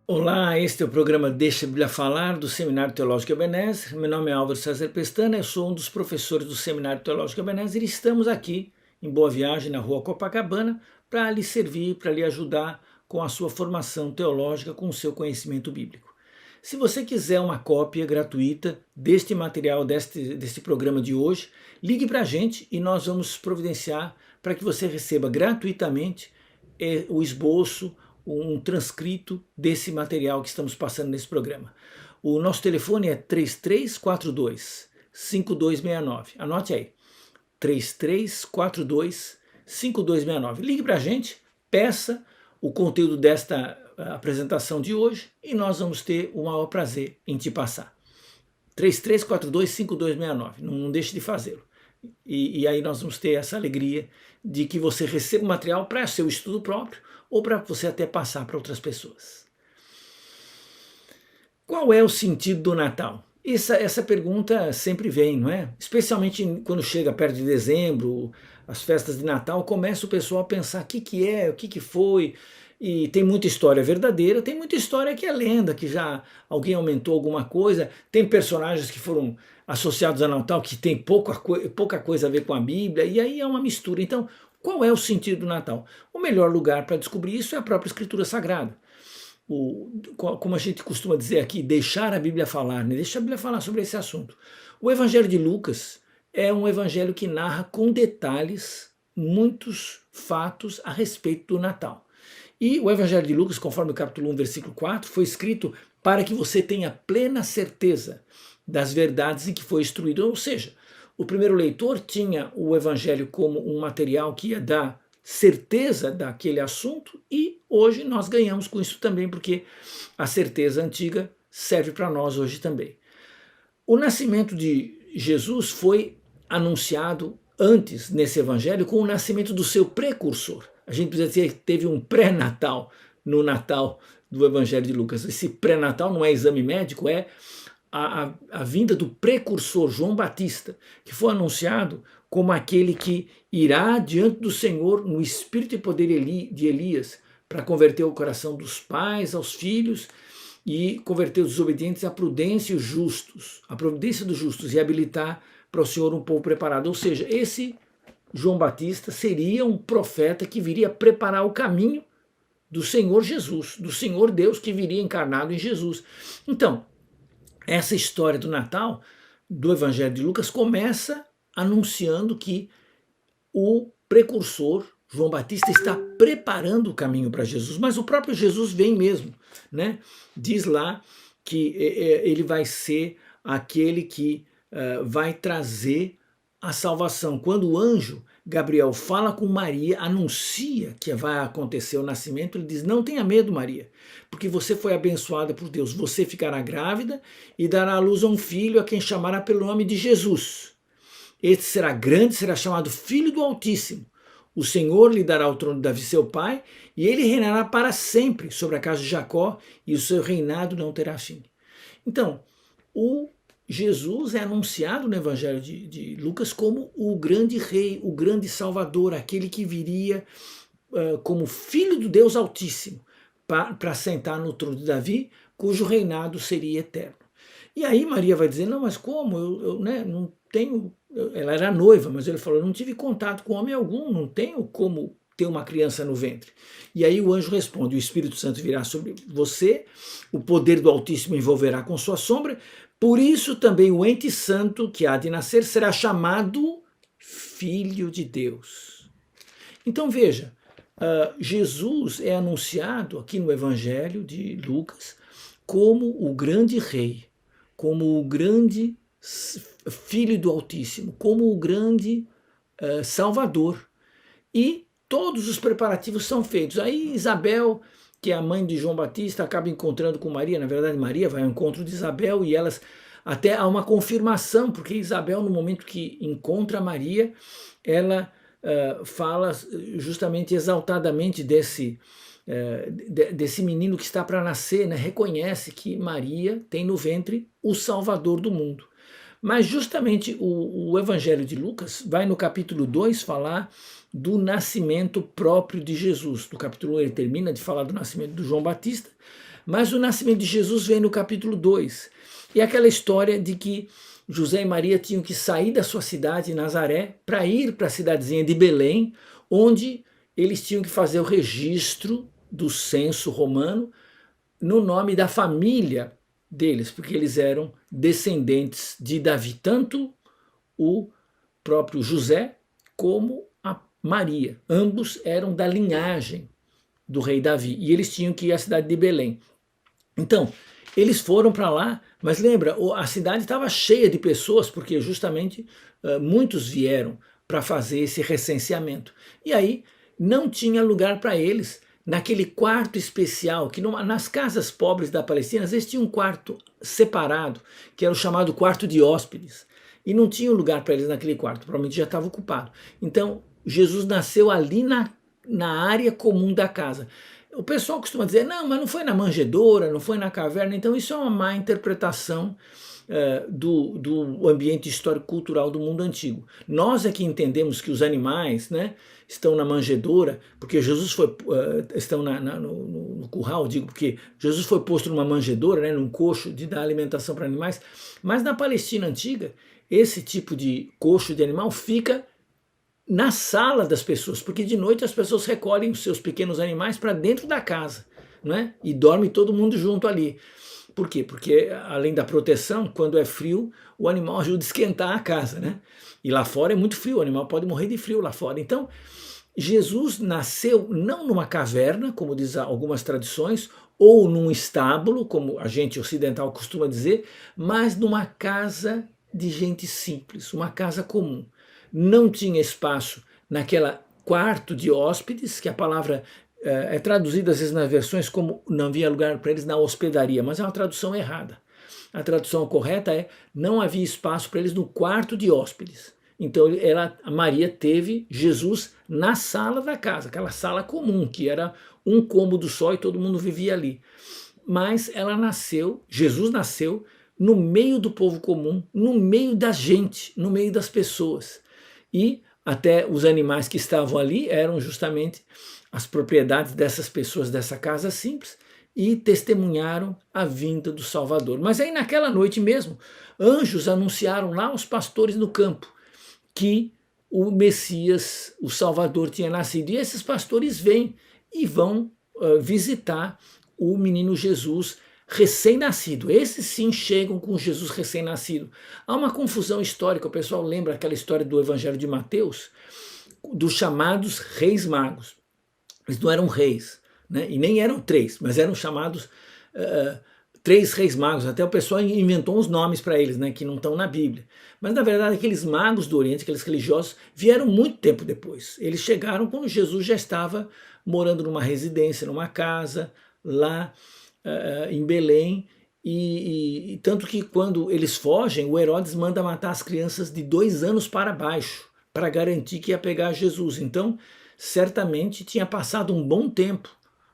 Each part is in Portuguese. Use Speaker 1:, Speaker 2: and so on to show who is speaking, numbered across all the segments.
Speaker 1: Olá, este é o programa Deixa a Bíblia Falar, do Seminário Teológico Ebenezer. Meu nome é Álvaro César Pestana, eu sou um dos professores do Seminário Teológico Ebenezer e estamos aqui em Boa Viagem, na rua Copacabana, para lhe servir, para lhe ajudar com a sua formação teológica, com o seu conhecimento bíblico. Se você quiser uma cópia gratuita deste material, deste programa de hoje, ligue para a gente e nós vamos providenciar para que você receba gratuitamente o esboço, um transcrito desse material que estamos passando nesse programa. O nosso telefone é 3342-5269. Anote aí, 3342-5269. Ligue para a gente, peça o conteúdo desta apresentação de hoje e nós vamos ter o maior prazer em te passar. 3342-5269, não deixe de fazê-lo. E aí nós vamos ter essa alegria de que você receba o material para seu estudo próprio ou para você até passar para outras pessoas. Qual é o sentido do Natal? Essa pergunta sempre vem, não é? Especialmente quando chega perto de dezembro, as festas de Natal, começa o pessoal a pensar o que é, o que foi. E tem muita história verdadeira, tem muita história que é lenda, que já alguém aumentou alguma coisa, tem personagens que foram associados a Natal que tem pouca coisa a ver com a Bíblia, e aí é uma mistura. Então, qual é o sentido do Natal? O melhor lugar para descobrir isso é a própria Escritura Sagrada. Como a gente costuma dizer aqui, deixar a Bíblia falar, né? Deixa a Bíblia falar sobre esse assunto. O Evangelho de Lucas é um evangelho que narra com detalhes muitos fatos a respeito do Natal. E o Evangelho de Lucas, conforme o capítulo 1, versículo 4, foi escrito para que você tenha plena certeza das verdades em que foi instruído. Ou seja, o primeiro leitor tinha o Evangelho como um material que ia dar certeza daquele assunto e hoje nós ganhamos com isso também, porque a certeza antiga serve para nós hoje também. O nascimento de Jesus foi anunciado antes nesse Evangelho com o nascimento do seu precursor. A gente precisa dizer que teve um pré-natal no Natal do Evangelho de Lucas. Esse pré-natal não é exame médico, é a vinda do precursor João Batista, que foi anunciado como aquele que irá diante do Senhor no espírito e poder de Elias para converter o coração dos pais aos filhos e converter os desobedientes à prudência e os justos, a providência dos justos e habilitar para o Senhor um povo preparado. Ou seja, esse João Batista seria um profeta que viria preparar o caminho do Senhor Jesus, do Senhor Deus que viria encarnado em Jesus. Então, essa história do Natal, do Evangelho de Lucas, começa anunciando que o precursor, João Batista, está preparando o caminho para Jesus, mas o próprio Jesus vem mesmo, né? Diz lá que ele vai ser aquele que vai trazer a salvação. Quando o anjo Gabriel fala com Maria, anuncia que vai acontecer o nascimento, ele diz: não tenha medo, Maria, porque você foi abençoada por Deus, você ficará grávida e dará à luz a um filho a quem chamará pelo nome de Jesus. Este será grande, será chamado Filho do Altíssimo. O Senhor lhe dará o trono de Davi, seu pai, e ele reinará para sempre sobre a casa de Jacó, e o seu reinado não terá fim. Então, o Jesus é anunciado no Evangelho de Lucas como o grande rei, o grande salvador, aquele que viria como filho do Deus Altíssimo para sentar no trono de Davi, cujo reinado seria eterno. E aí Maria vai dizer: não, mas como? Eu não tenho... Ela era noiva, mas ele falou: não tive contato com homem algum, não tenho como ter uma criança no ventre. E aí o anjo responde: o Espírito Santo virá sobre você, o poder do Altíssimo envolverá com sua sombra, por isso também o ente santo que há de nascer será chamado Filho de Deus. Então veja, Jesus é anunciado aqui no Evangelho de Lucas como o grande rei, como o grande Filho do Altíssimo, como o grande Salvador. E todos os preparativos são feitos. Aí Isabel, que é a mãe de João Batista, acaba encontrando com Maria. Na verdade, Maria vai ao encontro de Isabel e elas... Até há uma confirmação, porque Isabel, no momento que encontra Maria, ela fala justamente exaltadamente desse menino que está para nascer, né? Reconhece que Maria tem no ventre o Salvador do mundo. Mas justamente o Evangelho de Lucas vai no capítulo 2 falar do nascimento próprio de Jesus. No capítulo 1 ele termina de falar do nascimento do João Batista, Mas o nascimento de Jesus vem no capítulo 2. E aquela história de que José e Maria tinham que sair da sua cidade, Nazaré, para ir para a cidadezinha de Belém, onde eles tinham que fazer o registro do censo romano no nome da família deles, porque eles eram descendentes de Davi, tanto o próprio José como a Maria. Ambos eram da linhagem do rei Davi e eles tinham que ir à cidade de Belém. Então, eles foram para lá, mas lembra, a cidade estava cheia de pessoas, porque justamente muitos vieram para fazer esse recenseamento. E aí não tinha lugar para eles naquele quarto especial, que nas casas pobres da Palestina, às vezes tinha um quarto separado, que era o chamado quarto de hóspedes. E não tinha lugar para eles naquele quarto, provavelmente já estava ocupado. Então, Jesus nasceu ali na área comum da casa. O pessoal costuma dizer, não, mas não foi na manjedoura, não foi na caverna, então isso é uma má interpretação do ambiente histórico-cultural do mundo antigo. Nós é que entendemos que os animais, né, estão na manjedoura, porque Jesus foi, estão no curral, digo, porque Jesus foi posto numa manjedoura, né, num coxo de dar alimentação para animais, mas na Palestina antiga, esse tipo de coxo de animal fica na sala das pessoas, porque de noite as pessoas recolhem os seus pequenos animais para dentro da casa, né? E dorme todo mundo junto ali. Por quê? Porque além da proteção, quando é frio, o animal ajuda a esquentar a casa, né? E lá fora é muito frio, o animal pode morrer de frio lá fora. Então, Jesus nasceu não numa caverna, como diz algumas tradições, ou num estábulo, como a gente ocidental costuma dizer, mas numa casa de gente simples, uma casa comum. Não tinha espaço naquela quarto de hóspedes, que a palavra é traduzida às vezes nas versões como não havia lugar para eles na hospedaria, mas é uma tradução errada. A tradução correta é não havia espaço para eles no quarto de hóspedes. Então a Maria teve Jesus na sala da casa, aquela sala comum, que era um cômodo só e todo mundo vivia ali. Mas Jesus nasceu no meio do povo comum, no meio da gente, no meio das pessoas. E até os animais que estavam ali eram justamente as propriedades dessas pessoas dessa casa simples e testemunharam a vinda do Salvador. Mas aí naquela noite mesmo, anjos anunciaram lá aos pastores no campo que o Messias, o Salvador, tinha nascido. E esses pastores vêm e vão visitar o menino Jesus recém-nascido. Esses sim chegam com Jesus recém-nascido. Há uma confusão histórica, o pessoal lembra aquela história do Evangelho de Mateus, dos chamados reis magos. Eles não eram reis, né? E nem eram três, mas eram chamados três reis magos. Até o pessoal inventou uns nomes para eles, né, que não estão na Bíblia. Mas na verdade aqueles magos do Oriente, aqueles religiosos, vieram muito tempo depois. Eles chegaram quando Jesus já estava morando numa residência, numa casa, lá em Belém, e tanto que quando eles fogem, o Herodes manda matar as crianças de 2 anos para baixo, para garantir que ia pegar Jesus. Então, certamente tinha passado um bom tempo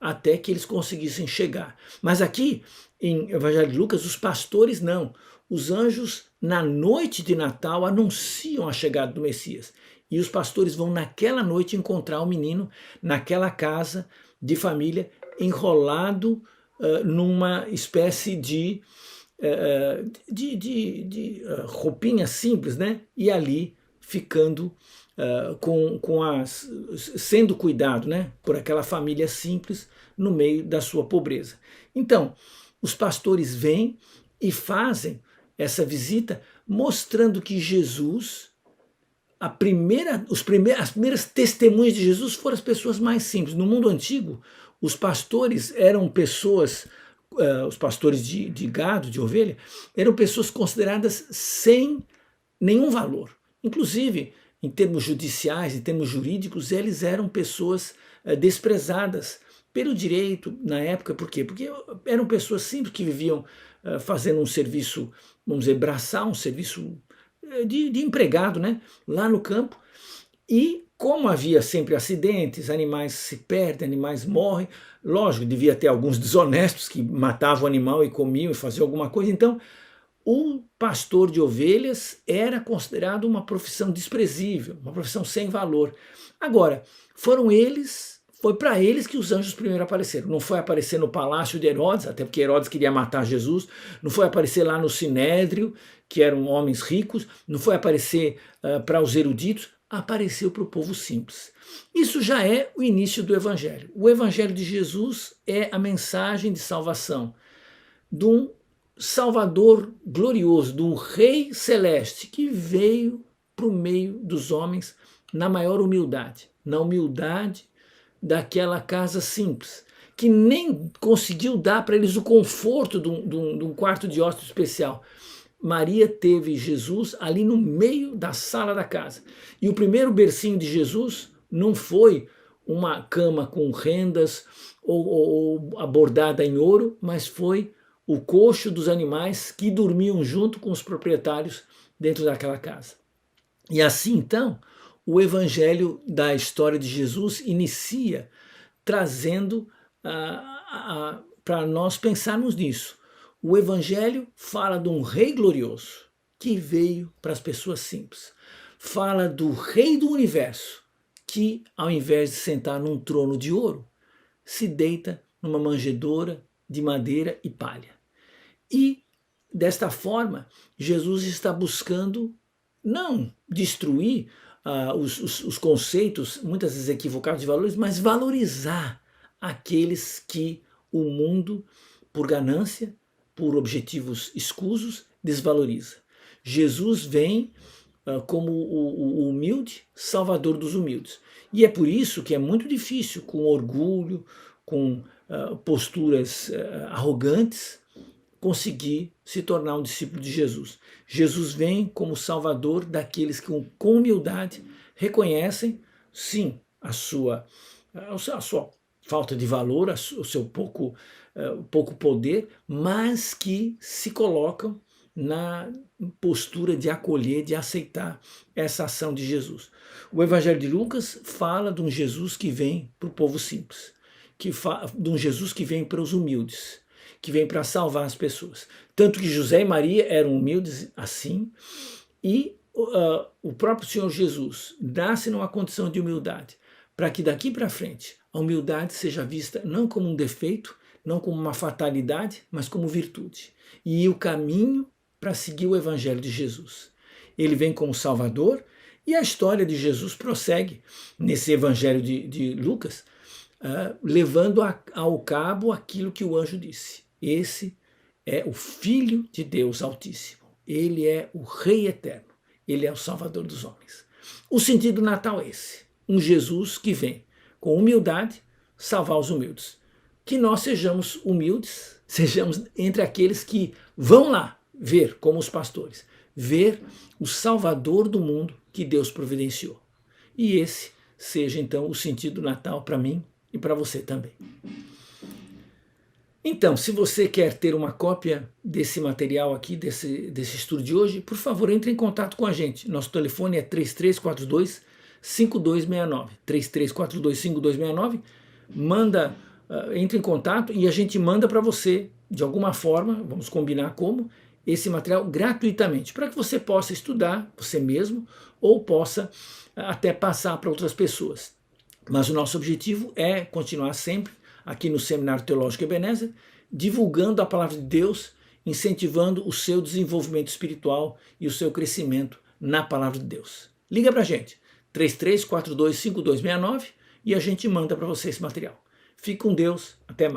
Speaker 1: até que eles conseguissem chegar. Mas aqui, em Evangelho de Lucas, os pastores não. Os anjos, na noite de Natal, anunciam a chegada do Messias. E os pastores vão naquela noite encontrar o menino naquela casa de família, enrolado numa espécie de roupinha simples, né? E ali ficando sendo cuidado, né? Por aquela família simples no meio da sua pobreza. Então, os pastores vêm e fazem essa visita mostrando que Jesus, as primeiras testemunhas de Jesus foram as pessoas mais simples. No mundo antigo, os pastores eram pessoas, os pastores de gado, de ovelha, eram pessoas consideradas sem nenhum valor. Inclusive, em termos judiciais, em termos jurídicos, eles eram pessoas desprezadas pelo direito na época. Por quê? Porque eram pessoas simples que viviam fazendo um serviço, vamos dizer, braçal, um serviço de empregado, né, lá no campo. E como havia sempre acidentes, animais se perdem, animais morrem, lógico, devia ter alguns desonestos que matavam o animal e comiam e faziam alguma coisa. Então, o pastor de ovelhas era considerado uma profissão desprezível, uma profissão sem valor. Agora, foram eles, Foi para eles que os anjos primeiro apareceram. Não foi aparecer no palácio de Herodes, até porque Herodes queria matar Jesus. Não foi aparecer lá no Sinédrio, que eram homens ricos. Não foi aparecer para os eruditos. Apareceu para o povo simples. Isso já é o início do Evangelho. O Evangelho de Jesus é a mensagem de salvação de um Salvador glorioso, de um Rei celeste que veio para o meio dos homens na maior humildade, na humildade daquela casa simples, que nem conseguiu dar para eles o conforto de um quarto de hóspede especial. Maria teve Jesus ali no meio da sala da casa. E o primeiro bercinho de Jesus não foi uma cama com rendas ou abordada em ouro, mas foi o coxo dos animais que dormiam junto com os proprietários dentro daquela casa. E assim, então, o evangelho da história de Jesus inicia trazendo para nós pensarmos nisso. O evangelho fala de um rei glorioso que veio para as pessoas simples. Fala do rei do universo que, ao invés de sentar num trono de ouro, se deita numa manjedoura de madeira e palha. E, desta forma, Jesus está buscando não destruir os conceitos, muitas vezes equivocados de valores, mas valorizar aqueles que o mundo, por ganância, por objetivos escusos, desvaloriza. Jesus vem como o humilde salvador dos humildes. E é por isso que é muito difícil, com orgulho, com posturas arrogantes, conseguir se tornar um discípulo de Jesus. Jesus vem como salvador daqueles que com humildade reconhecem, sim, a sua falta de valor, o seu pouco poder, mas que se colocam na postura de acolher, de aceitar essa ação de Jesus. O Evangelho de Lucas fala de um Jesus que vem para o povo simples, de um Jesus que vem para os humildes, que vem para salvar as pessoas. Tanto que José e Maria eram humildes assim, e o próprio Senhor Jesus nasce numa condição de humildade, para que daqui para frente a humildade seja vista não como um defeito, não como uma fatalidade, mas como virtude. E o caminho para seguir o Evangelho de Jesus. Ele vem como Salvador e a história de Jesus prossegue nesse Evangelho de Lucas, levando ao cabo aquilo que o anjo disse. Esse é o Filho de Deus Altíssimo. Ele é o Rei Eterno. Ele é o Salvador dos homens. O sentido do Natal é esse. Um Jesus que vem com humildade salvar os humildes. Que nós sejamos humildes, sejamos entre aqueles que vão lá ver, como os pastores, ver o Salvador do mundo que Deus providenciou. E esse seja então o sentido do Natal para mim e para você também. Então, se você quer ter uma cópia desse material aqui, desse estudo de hoje, por favor, entre em contato com a gente. Nosso telefone é 3342-5269. 3342-5269. Entre em contato e a gente manda para você, de alguma forma, vamos combinar como, esse material gratuitamente, para que você possa estudar você mesmo ou possa até passar para outras pessoas. Mas o nosso objetivo é continuar sempre aqui no Seminário Teológico Ebenezer, divulgando a palavra de Deus, incentivando o seu desenvolvimento espiritual e o seu crescimento na palavra de Deus. Liga para a gente, 3342-5269, e a gente manda para você esse material. Fique com Deus, até mais.